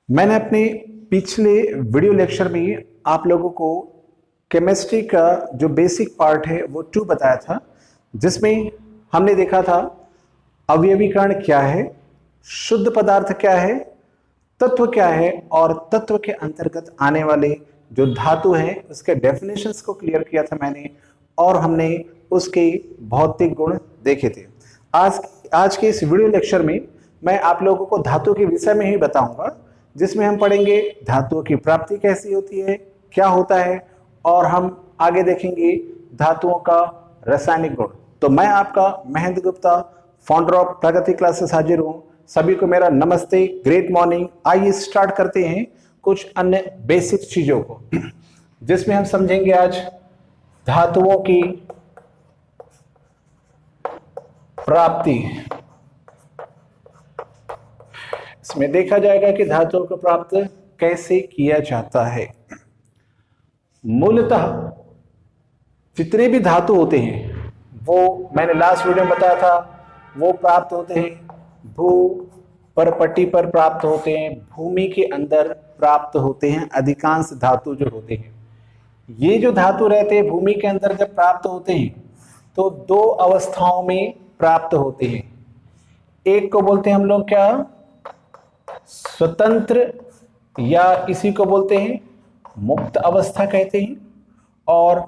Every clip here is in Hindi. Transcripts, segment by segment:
मैंने अपने पिछले वीडियो लेक्चर में आप लोगों को केमिस्ट्री का जो बेसिक पार्ट है वो 2 बताया था, जिसमें हमने देखा था अवयवीकरण क्या है, शुद्ध पदार्थ क्या है, तत्व क्या है और तत्व के अंतर्गत आने वाले जो धातु हैं उसके डेफिनेशंस को क्लियर किया था मैंने, और हमने उसके भौतिक गुण देखे थे। आज के इस वीडियो लेक्चर में मैं आप लोगों को धातु के विषय में ही बताऊंगा, जिसमें हम पढ़ेंगे धातुओं की प्राप्ति कैसी होती है, क्या होता है, और हम आगे देखेंगे धातुओं का रासायनिक गुण। तो मैं आपका Mahendra Gupta, founder of Pragati classes हाजिर हूं। सभी को मेरा नमस्ते, ग्रेट मॉर्निंग। आइए स्टार्ट करते हैं कुछ अन्य बेसिक चीजों को, जिसमें हम समझेंगे आज धातुओं की प्राप्ति। इसमें देखा जाएगा कि धातुओं को प्राप्त कैसे किया जाता है। मूलतः जितने भी धातु होते हैं वो मैंने लास्ट वीडियो में बताया था, वो प्राप्त होते हैं भू परपट्टी पर प्राप्त होते हैं, भूमि के अंदर प्राप्त होते हैं। अधिकांश धातु जो होते हैं, ये जो धातु रहते हैं भूमि के अंदर जब प्राप्त होते हैं तो 2 अवस्थाओं में प्राप्त होते हैं। एक को बोलते हैं हम लोग क्या, स्वतंत्र, या इसी को बोलते हैं मुक्त अवस्था कहते हैं, और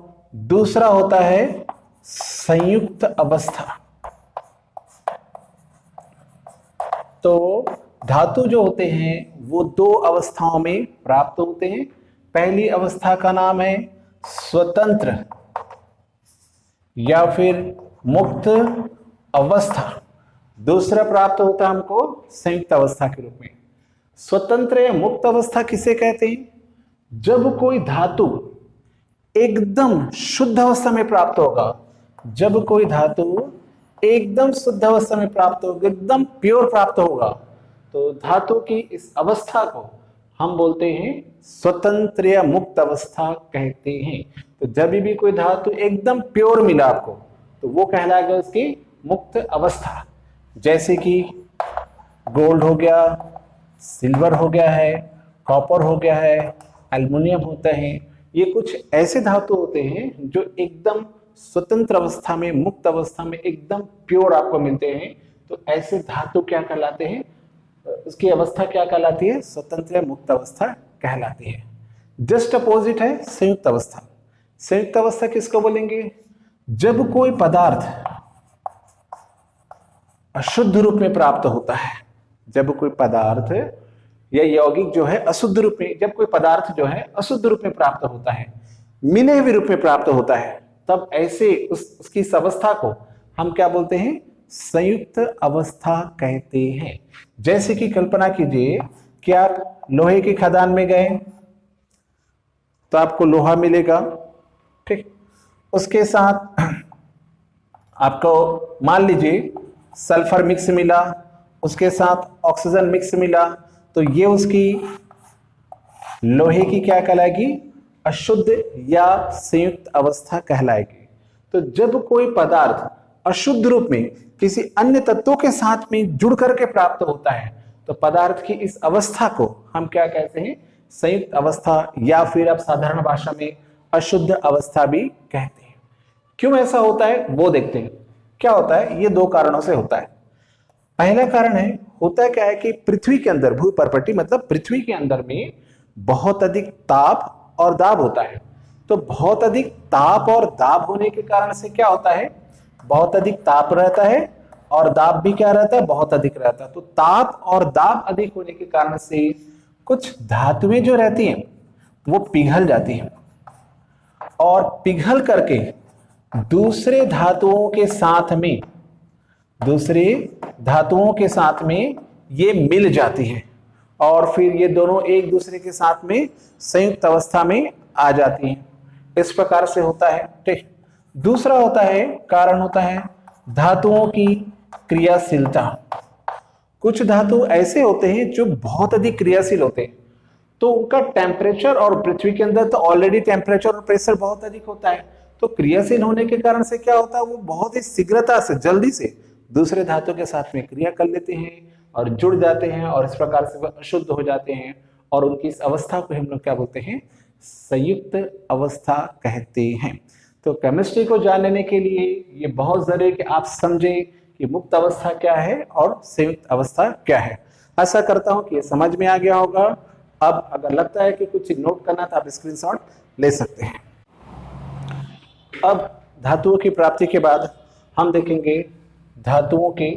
दूसरा होता है संयुक्त अवस्था। तो धातु जो होते हैं वो 2 अवस्थाओं में प्राप्त होते हैं। पहली अवस्था का नाम है स्वतंत्र या फिर मुक्त अवस्था, दूसरा प्राप्त होता है हमको संयुक्त अवस्था के रूप में। स्वतंत्र या मुक्त अवस्था किसे कहते हैं? जब कोई धातु एकदम शुद्ध अवस्था में प्राप्त होगा, जब कोई धातु एकदम शुद्ध अवस्था में प्राप्त होगा, एकदम प्योर प्राप्त होगा, तो धातु की इस अवस्था को हम बोलते हैं स्वतंत्र या मुक्त अवस्था कहते हैं। तो जब भी कोई धातु एकदम प्योर मिला आपको तो वो कहलाएगा उसकी मुक्त अवस्था। जैसे कि गोल्ड हो गया, सिल्वर हो गया है, कॉपर हो गया है, एल्युमिनियम होता है। ये कुछ ऐसे धातु होते हैं जो एकदम स्वतंत्र अवस्था में, मुक्त अवस्था में एकदम प्योर आपको मिलते हैं। तो ऐसे धातु क्या कहलाते हैं, उसकी अवस्था क्या कहलाती है? स्वतंत्र या मुक्त अवस्था कहलाती है। जस्ट अपोजिट है संयुक्त अवस्था। संयुक्त अवस्था किसको बोलेंगे? जब कोई पदार्थ अशुद्ध रूप में प्राप्त होता है, जब कोई पदार्थ या यौगिक जो है अशुद्ध रूप में, जब कोई पदार्थ जो है अशुद्ध रूप में प्राप्त होता है, मिले हुए रूप में प्राप्त होता है, तब ऐसे उसकी इस अवस्था को हम क्या बोलते हैं? संयुक्त अवस्था कहते हैं। जैसे कि कल्पना कीजिए कि आप लोहे की खदान में गए तो आपको लोहा मिलेगा, ठीक, उसके साथ आपको मान लीजिए सल्फर मिक्स मिला, उसके साथ ऑक्सीजन मिक्स मिला, तो ये उसकी लोहे की क्या कहलाएगी? अशुद्ध या संयुक्त अवस्था कहलाएगी। तो जब कोई पदार्थ अशुद्ध रूप में किसी अन्य तत्वों के साथ में जुड़ करके प्राप्त होता है तो पदार्थ की इस अवस्था को हम क्या कहते हैं? संयुक्त अवस्था, या फिर आप साधारण भाषा में अशुद्ध अवस्था भी कहते हैं। क्यों ऐसा होता है वो देखते हैं। क्या होता है? ये 2 कारणों से होता है। पहला कारण है, होता है क्या है कि पृथ्वी के अंदर, भू परपट्टी मतलब पृथ्वी के अंदर में बहुत अधिक ताप और दाब होता है। तो बहुत अधिक ताप और दाब होने के कारण से क्या होता है? बहुत अधिक ताप रहता है और दाब भी क्या रहता है? बहुत अधिक रहता है। तो ताप और दाब अधिक होने के कारण से कुछ धातुएं जो रहती हैं वो पिघल जाती हैं, और पिघल करके दूसरे धातुओं के साथ में ये मिल जाती है, और फिर ये दोनों एक दूसरे के साथ में संयुक्त अवस्था में आ जाती हैं। इस प्रकार से होता है, ठीक। दूसरा होता है, कारण होता है धातुओं की क्रियाशीलता। कुछ धातु ऐसे होते हैं जो बहुत अधिक क्रियाशील होते हैं, तो उनका टेम्परेचर, और पृथ्वी के अंदर तो ऑलरेडी टेम्परेचर और प्रेशर बहुत अधिक होता है, तो क्रियाशील होने के कारण से क्या होता है? वो बहुत ही शीघ्रता से, जल्दी से दूसरे धातु के साथ में क्रिया कर लेते हैं और जुड़ जाते हैं, और इस प्रकार से वो अशुद्ध हो जाते हैं और उनकी इस अवस्था को हम लोग क्या बोलते हैं, संयुक्त अवस्था कहते हैं। तो केमिस्ट्री को जानने के लिए ये बहुत जरूरी है कि आप समझें कि मुक्त अवस्था क्या है और संयुक्त अवस्था क्या है। आशा करता हूं कि ये समझ में आ गया होगा। अब अगर लगता है कि कुछ नोट करना तो आप स्क्रीनशॉट ले सकते हैं। अब धातुओं की प्राप्ति के बाद हम देखेंगे धातुओं के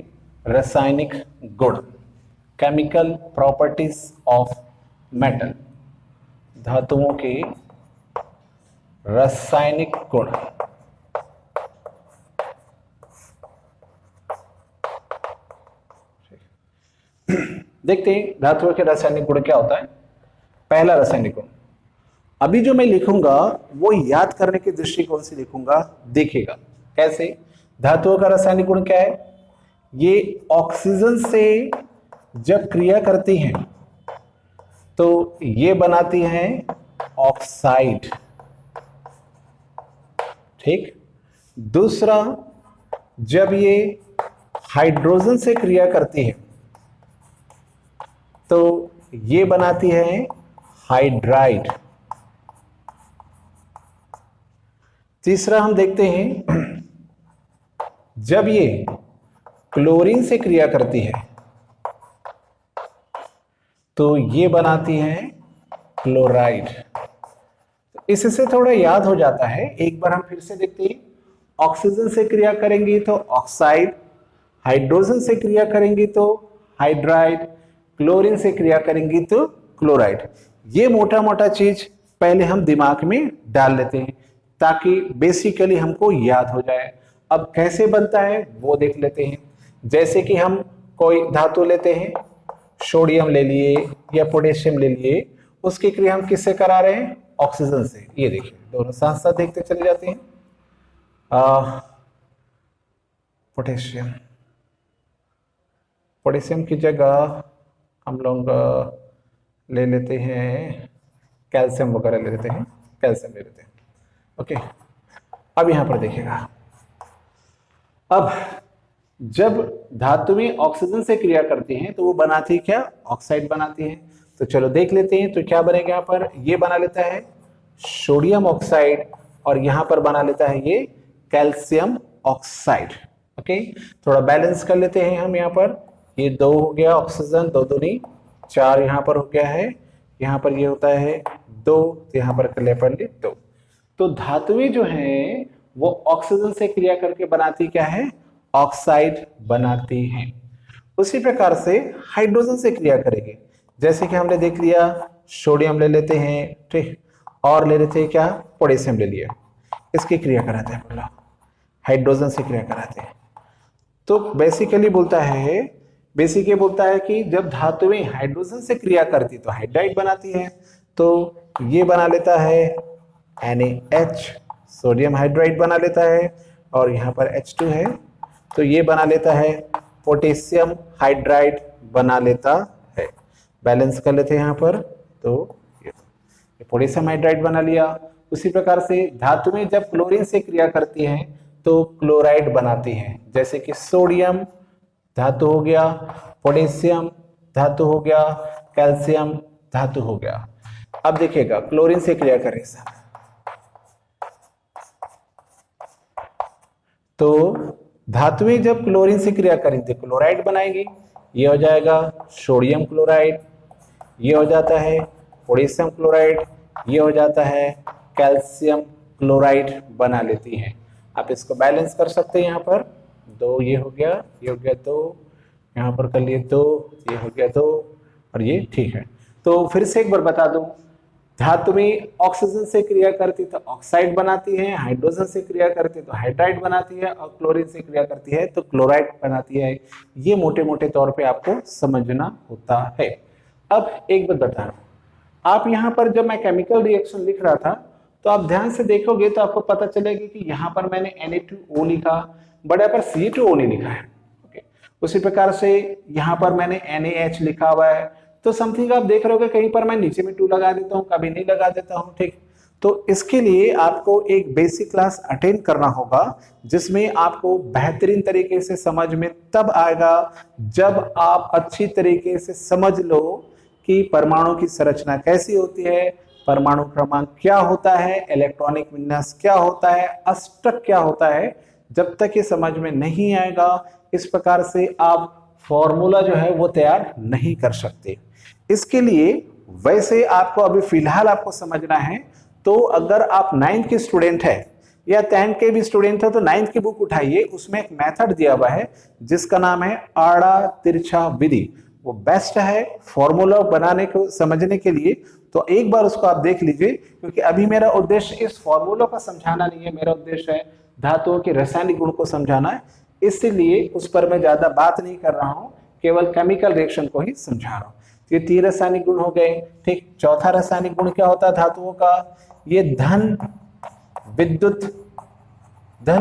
रासायनिक गुण, केमिकल प्रॉपर्टीज ऑफ मेटल, धातुओं के रासायनिक गुण। देखते हैं धातुओं के रासायनिक गुण क्या होता है। पहला रासायनिक गुण, अभी जो मैं लिखूंगा वो याद करने के दृष्टिकोण से लिखूंगा, देखिएगा कैसे। धातुओं का रासायनिक गुण क्या है, ये ऑक्सीजन से जब क्रिया करती हैं तो ये बनाती हैं ऑक्साइड, ठीक। दूसरा, जब ये हाइड्रोजन से क्रिया करती है तो ये बनाती है हाइड्राइड। तीसरा हम देखते हैं जब ये क्लोरीन से क्रिया करती है तो ये बनाती है क्लोराइड। इससे थोड़ा याद हो जाता है, एक बार हम फिर से देखते हैं। ऑक्सीजन से क्रिया करेंगी तो ऑक्साइड, हाइड्रोजन से क्रिया करेंगी तो हाइड्राइड, क्लोरीन से क्रिया करेंगी तो क्लोराइड। ये मोटा मोटा चीज पहले हम दिमाग में डाल लेते हैं ताकि बेसिकली हमको याद हो जाए। अब कैसे बनता है वो देख लेते हैं। जैसे कि हम कोई धातु लेते हैं, सोडियम ले लिए या पोटेशियम ले लिए, उसकी क्रिया हम किससे करा रहे हैं, ऑक्सीजन से। ये देखिए दोनों साथ साथ देखते चले जाते हैं। पोटेशियम, पोटेशियम की जगह हम लोग ले लेते हैं कैल्शियम वगैरह ले लेते हैं, कैल्शियम ले लेते हैं। ओके, अब यहां पर देखिएगा, अब जब धातुएं ऑक्सीजन से क्रिया करती हैं तो वो बनाती क्या, ऑक्साइड बनाती है। तो चलो देख लेते हैं। तो क्या बनेगा, यहाँ पर ये बना लेता है सोडियम ऑक्साइड और यहां पर बना लेता है ये कैल्शियम ऑक्साइड। ओके, थोड़ा बैलेंस कर लेते हैं हम। यहाँ पर ये 2 हो गया ऑक्सीजन, 2 दूनी 4 यहाँ पर हो गया है, यहाँ पर ये होता है 2, तो यहाँ पर कर लिया 2। तो धातुएं जो हैं वो ऑक्सीजन से क्रिया करके बनाती क्या है, ऑक्साइड बनाती हैं। उसी प्रकार से हाइड्रोजन से क्रिया करेंगे। जैसे कि हमने देख लिया, सोडियम ले लेते हैं, ठीक, और ले लेते हैं क्या, पोटेशियम ले लिया, इसकी क्रिया कराते हैं, बोला हाइड्रोजन से क्रिया कराते हैं। तो बेसिकली बोलता है कि जब धातुएं हाइड्रोजन से क्रिया करती तो हाइड्राइड बनाती है। तो ये बना लेता है NaH, सोडियम हाइड्राइड बना लेता है, और यहाँ पर H2 है तो ये बना लेता है पोटेशियम हाइड्राइड बना लेता है। बैलेंस कर लेते हैं यहाँ पर, तो ये पोटेशियम हाइड्राइड बना लिया। उसी प्रकार से धातुएं जब क्लोरीन से क्रिया करती हैं तो क्लोराइड बनाती हैं। जैसे कि सोडियम धातु हो गया, पोटेशियम धातु हो गया, कैल्शियम धातु हो गया। अब देखिएगा क्लोरीन से क्रिया करें सर, तो धातुएं जब क्लोरीन से क्रिया करेंगे क्लोराइड बनाएंगी। ये हो जाएगा सोडियम क्लोराइड, ये हो जाता है पोटेशियम क्लोराइड, ये हो जाता है कैल्शियम क्लोराइड बना लेती हैं। आप इसको बैलेंस कर सकते हैं। यहाँ पर 2 ये हो गया, ये हो गया 2, यहाँ पर कर लिए 2, ये हो गया 2, और ये ठीक है। तो फिर से एक बार बता दूं, धातुएं ऑक्सीजन से क्रिया करती तो ऑक्साइड बनाती है, हाइड्रोजन से क्रिया करती तो हाइड्राइड बनाती है, और क्लोरीन से क्रिया करती है तो क्लोराइड बनाती है। ये मोटे मोटे तौर पे आपको समझना होता है। अब एक बात बता रहा हूं, आप यहाँ पर जब मैं केमिकल रिएक्शन लिख रहा था तो आप ध्यान से देखोगे तो आपको पता चलेगा कि यहाँ पर मैंने Na2O लिखा, बड़े पर C2O नहीं लिखा है। ओके, उसी प्रकार से यहाँ पर मैंने NaH लिखा हुआ है। तो समथिंग आप देख रहे हो कहीं पर मैं नीचे में 2 लगा देता हूँ, कभी नहीं लगा देता हूँ, ठीक। तो इसके लिए आपको एक बेसिक क्लास अटेंड करना होगा जिसमें आपको बेहतरीन तरीके से समझ में तब आएगा जब आप अच्छी तरीके से समझ लो कि परमाणु की संरचना कैसी होती है, परमाणु क्रमांक क्या होता है, इलेक्ट्रॉनिक विन्यास क्या होता है, अष्टक क्या होता है, जब तक ये समझ में नहीं आएगा इस प्रकार से आप फॉर्मूला जो है वो तैयार नहीं कर सकते। इसके लिए वैसे आपको अभी फिलहाल आपको समझना है, तो अगर आप 9th के स्टूडेंट है या 10th के भी स्टूडेंट है तो 9th की बुक उठाइए, उसमें एक मेथड दिया हुआ है जिसका नाम है आड़ा तिरछा विधि। वो बेस्ट है फॉर्मूला बनाने को समझने के लिए, तो एक बार उसको आप देख लीजिए, क्योंकि अभी मेरा उद्देश्य इस फॉर्मूला को समझाना नहीं है, मेरा उद्देश्य है धातुओं के रासायनिक गुण को समझाना है, इसलिए उस पर मैं ज्यादा बात नहीं कर रहा हूं, केवल केमिकल रिएक्शन को ही समझा रहा हूं। ये 3 रासायनिक गुण हो गए। ठीक, चौथा रासायनिक गुण क्या होता है धातुओं का, ये धन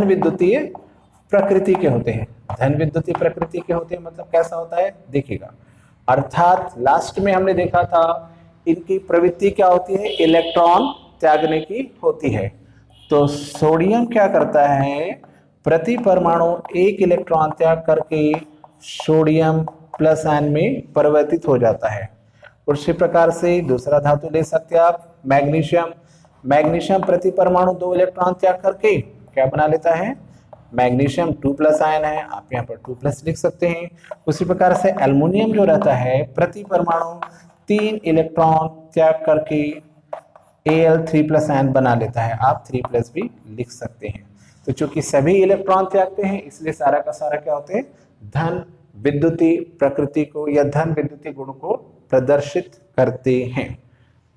विद्युतीय प्रकृति के होते हैं। धन विद्युतीय प्रकृति के होते हैं मतलब कैसा होता है देखिएगा, अर्थात लास्ट में हमने देखा था इनकी प्रवृत्ति क्या होती है, इलेक्ट्रॉन त्यागने की होती है। तो सोडियम क्या करता है, प्रति परमाणु एक इलेक्ट्रॉन त्याग करके सोडियम प्लस आयन में परिवर्तित हो जाता है। उसी प्रकार से दूसरा धातु ले सकते हैं आप मैग्नीशियम प्रति परमाणु 2 इलेक्ट्रॉन त्याग करके क्या बना लेता है, मैग्नीशियम 2+ आयन है, आप यहाँ पर 2+ लिख सकते हैं। उसी प्रकार से एल्युमिनियम जो रहता है प्रति परमाणु 3 इलेक्ट्रॉन त्याग करके Al3+ आयन बना लेता है, आप 3+ भी लिख सकते हैं। तो चूंकि सभी इलेक्ट्रॉन त्यागते हैं इसलिए सारा का सारा क्या होते हैं, धन विद्युतीय प्रकृति को या धन विद्युतीय गुण को प्रदर्शित करते हैं।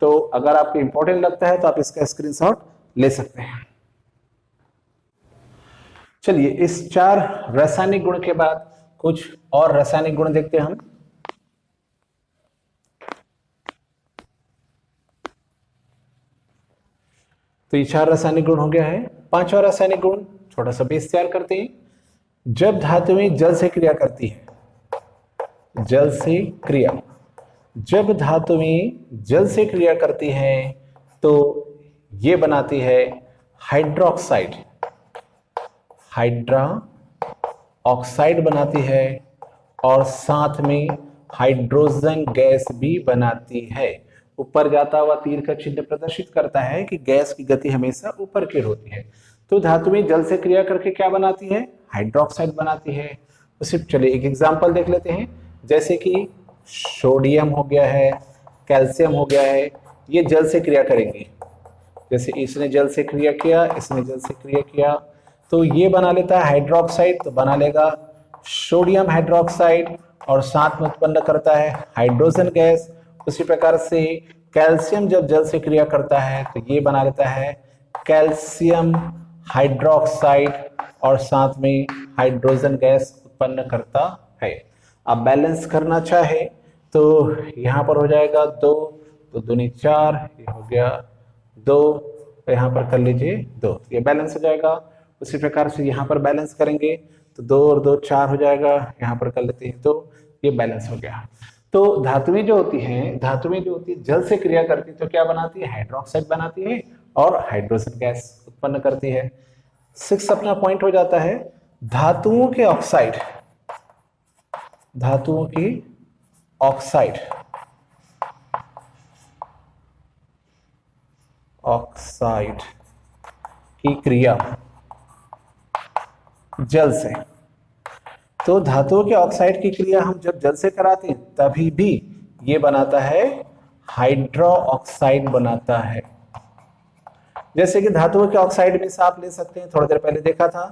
तो अगर आपको इंपॉर्टेंट लगता है तो आप इसका स्क्रीनशॉट ले सकते हैं। चलिए इस 4 रासायनिक गुण के बाद कुछ और रासायनिक गुण देखते हैं हम। तो ये 4 रासायनिक गुण हो गया है। 5वां रासायनिक गुण छोटा सा बेस तैयार करते हैं। जब धातुएं जल से क्रिया करती है, जब धातुएं जल से क्रिया करती हैं तो ये बनाती है हाइड्रा ऑक्साइड बनाती है और साथ में हाइड्रोजन गैस भी बनाती है। ऊपर जाता हुआ तीर का चिन्ह प्रदर्शित करता है कि गैस की गति हमेशा ऊपर की होती है। तो धातुएं जल से क्रिया करके क्या बनाती है, हाइड्रोक्साइड बनाती है। उसी चलिए एक एग्जांपल देख लेते हैं, जैसे कि सोडियम हो गया है, कैल्शियम हो गया है, ये जल से क्रिया करेंगे। जैसे इसने जल से क्रिया किया, इसने जल से क्रिया किया, तो ये बना लेता है हाइड्रोक्साइड, तो बना लेगा सोडियम हाइड्रोक्साइड और साथ में उत्पन्न करता है हाइड्रोजन गैस। उसी प्रकार से कैल्शियम जब जल से क्रिया करता है तो ये बना लेता है कैल्शियम हाइड्रोक्साइड और साथ में हाइड्रोजन गैस उत्पन्न करता है। अब बैलेंस करना चाहे तो यहाँ पर हो जाएगा 2, तो 2 × 4, ये हो गया 2, तो यहाँ पर कर लीजिए 2, ये बैलेंस हो जाएगा। उसी प्रकार से यहाँ पर बैलेंस करेंगे तो 2 और 2 4 हो जाएगा, यहाँ पर कर लेते हैं 2, ये बैलेंस हो गया। तो धातुएं जो होती हैं जल से क्रिया करती है तो क्या बनाती है, हाइड्रोक्साइड बनाती है और हाइड्रोजन गैस उत्पन्न करती है। 6 अपना पॉइंट हो जाता है, धातुओं के ऑक्साइड की क्रिया जल से। तो धातुओं के ऑक्साइड की क्रिया हम जब जल से कराते हैं तभी भी ये बनाता है हाइड्रो ऑक्साइड बनाता है। जैसे कि धातुओं के ऑक्साइड में से आप ले सकते हैं, थोड़ी देर पहले देखा था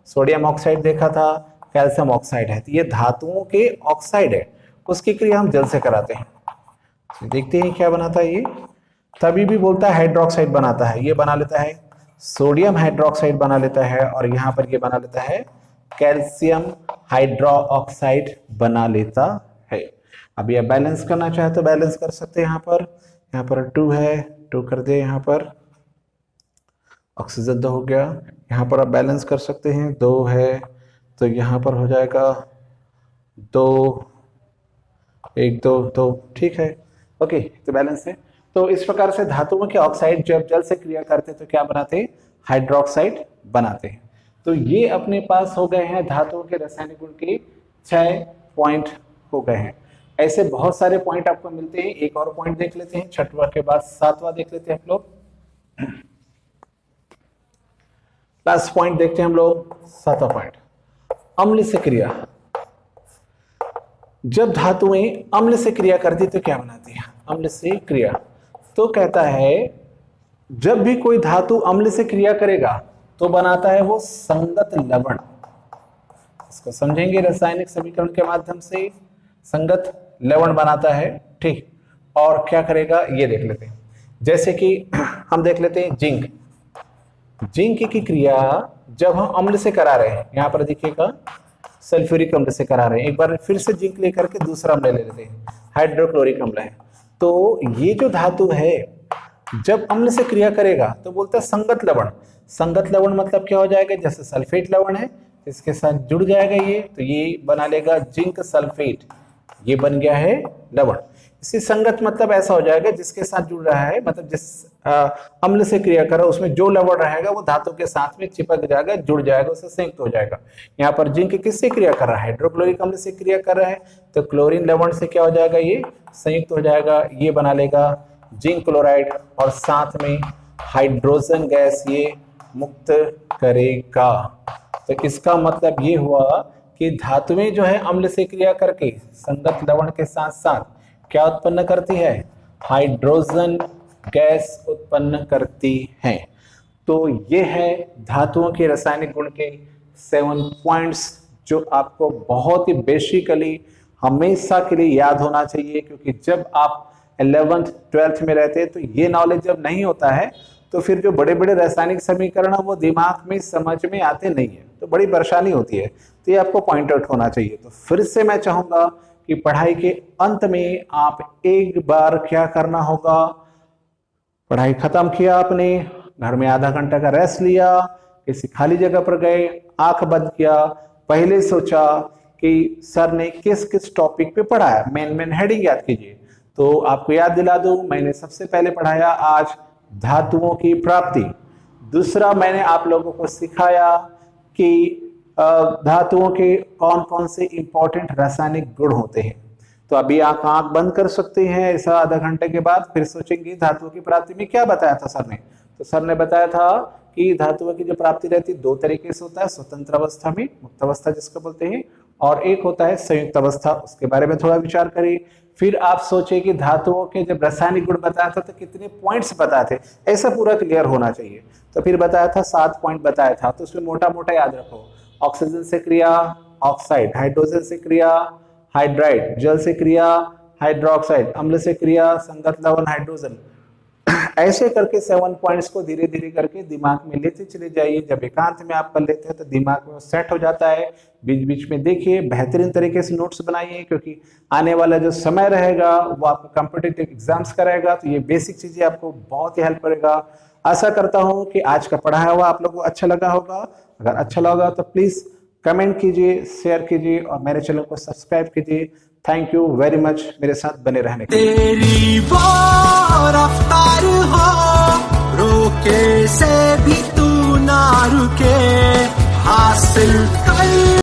सोडियम ऑक्साइड देखा था, कैल्शियम ऑक्साइड है, तो ये धातुओं के ऑक्साइड है, उसकी क्रिया हम जल से कराते हैं। तो देखते हैं क्या बनाता है ये, तभी भी बोलता है हाइड्रोक्साइड बनाता है। ये बना लेता है सोडियम हाइड्रोक्साइड बना लेता है और यहाँ पर ये बना लेता है कैल्शियम हाइड्रोक्साइड बना लेता है। अब ये बैलेंस करना चाहे तो बैलेंस कर सकते हैं। यहाँ पर 2 है, 2 कर दे, यहाँ पर ऑक्सीजन 2 हो गया। यहाँ पर आप बैलेंस कर सकते हैं, 2 है तो यहाँ पर हो जाएगा 2, 1 2 2, ठीक है, ओके, तो बैलेंस है। तो इस प्रकार से धातुओं के ऑक्साइड जब जल से क्रिया करते तो क्या बनाते हैं, हाइड्रोक्साइड बनाते हैं। तो ये अपने पास हो गए हैं धातुओं के रासायनिक गुण के 6 पॉइंट हो गए हैं। ऐसे बहुत सारे पॉइंट आपको मिलते हैं। एक और पॉइंट देख लेते हैं, छठवां के बाद सातवां देख लेते हैं हम लोग। लास्ट पॉइंट देखते हैं हम लोग, सातवां पॉइंट, अम्ल से क्रिया। जब धातुएं अम्ल से क्रिया करती तो क्या बनाती है? अम्ल से क्रिया तो कहता है जब भी कोई धातु अम्ल से क्रिया करेगा तो बनाता है वो संगत लवण। इसको समझेंगे रासायनिक समीकरण के माध्यम से, संगत लवण बनाता है, ठीक। और क्या करेगा ये देख लेते हैं। जैसे कि हम देख लेते हैं जिंक। जिंक की क्रिया जब हम अम्ल से करा रहे हैं, यहां पर देखिएगा सल्फ्यूरिक अम्ल से करा रहे हैं, एक बार फिर से जिंक लेकर के दूसरा अम्ल ले लेते हैं, हाइड्रोक्लोरिक अम्ल है। तो ये जो धातु है जब अम्ल से क्रिया करेगा तो बोलता है संगत लवण। संगत लवण मतलब क्या हो जाएगा? जैसे सल्फेट लवण है, इसके साथ जुड़ जाएगा ये, तो ये बना लेगा जिंक सल्फेट, ये बन गया है लवण। इसी संगत मतलब ऐसा हो जाएगा जिसके साथ जुड़ रहा है, मतलब जिस अम्ल से क्रिया कर रहा है उसमें जो लवण रहेगा वो धातु के साथ में चिपक जाएगा, जुड़ जाएगा, उससे संयुक्त हो जाएगा। यहाँ पर जिंक किससे क्रिया कर रहा है? हाइड्रोक्लोरिक अम्ल से क्रिया कर रहा है, तो क्लोरीन लवण से क्या हो जाएगा? ये संयुक्त हो जाएगा, ये बना लेगा जिंक क्लोराइड, और साथ में हाइड्रोजन गैस ये मुक्त करेगा। तो इसका मतलब ये हुआ कि धातुएं जो है अम्ल से क्रिया करके संगत लवण के साथ साथ क्या उत्पन्न करती है? हाइड्रोजन गैस उत्पन्न करती है। तो ये है धातुओं के रासायनिक गुण के 7 पॉइंट्स जो आपको बहुत ही बेसिकली हमेशा के लिए याद होना चाहिए, क्योंकि जब आप 11th 12th में रहते हैं तो ये नॉलेज जब नहीं होता है तो फिर जो बड़े बड़े रासायनिक समीकरण वो दिमाग में समझ में आते नहीं है, तो बड़ी परेशानी होती है। तो ये आपको पॉइंट आउट होना चाहिए। तो फिर से मैं चाहूंगा कि पढ़ाई के अंत में आप एक बार क्या करना होगा, पढ़ाई खत्म किया आपने, घर में आधा घंटा का रेस्ट लिया, किसी खाली जगह पर गए, आंख बंद किया, पहले सोचा कि सर ने किस किस टॉपिक पे पढ़ाया, मेन हेडिंग याद कीजिए। तो आपको याद दिला दूं, मैंने सबसे पहले पढ़ाया आज धातुओं की प्राप्ति। दूसरा मैंने आप लोगों को सिखाया कि धातुओं के कौन कौन से इंपॉर्टेंट रासायनिक गुण होते हैं। तो अभी आप आंख बंद कर सकते हैं, ऐसा आधा घंटे के बाद फिर सोचेंगे धातुओं की प्राप्ति में क्या बताया था सर ने। तो सर ने बताया था कि धातुओं की जो प्राप्ति रहती है 2 तरीके से होता है, स्वतंत्र अवस्था में, मुक्त अवस्था जिसको बोलते हैं, और एक होता है संयुक्त अवस्था, उसके बारे में थोड़ा विचार करें। फिर आप सोचे कि धातुओं के जब रासायनिक गुण बताया था तो कितने पॉइंट्स बताए थे, ऐसा पूरा क्लियर होना चाहिए। तो फिर बताया था 7 पॉइंट बताया था, तो उसमें मोटा मोटा याद रखो। ऑक्सीजन से क्रिया ऑक्साइड, हाइड्रोजन से क्रिया हाइड्राइड, जल से क्रिया हाइड्रोक्साइड, अम्ल से क्रिया संगत लवण हाइड्रोजन। ऐसे करके 7 पॉइंट्स को धीरे धीरे करके दिमाग में लेते चले जाइए। जब एकांत में आप कर लेते हैं तो दिमाग में सेट हो जाता है। बीच बीच में देखिए, बेहतरीन तरीके से नोट्स बनाइए, क्योंकि आने वाला जो समय रहेगा वो आपको कॉम्पिटिटिव एग्जाम्स कराएगा। तो ये बेसिक चीजें आपको बहुत ही हेल्प करेगा। आशा करता हूं कि आज का पढ़ाया हुआ आप लोगों को अच्छा लगा होगा। अगर अच्छा लगा तो प्लीज कमेंट कीजिए, शेयर कीजिए और मेरे चैनल को सब्सक्राइब कीजिए। थैंक यू वेरी मच मेरे साथ बने रहने के लिए। तेरी वो रफ्तार हो, रोके से भी तू ना रुके, हासिल कर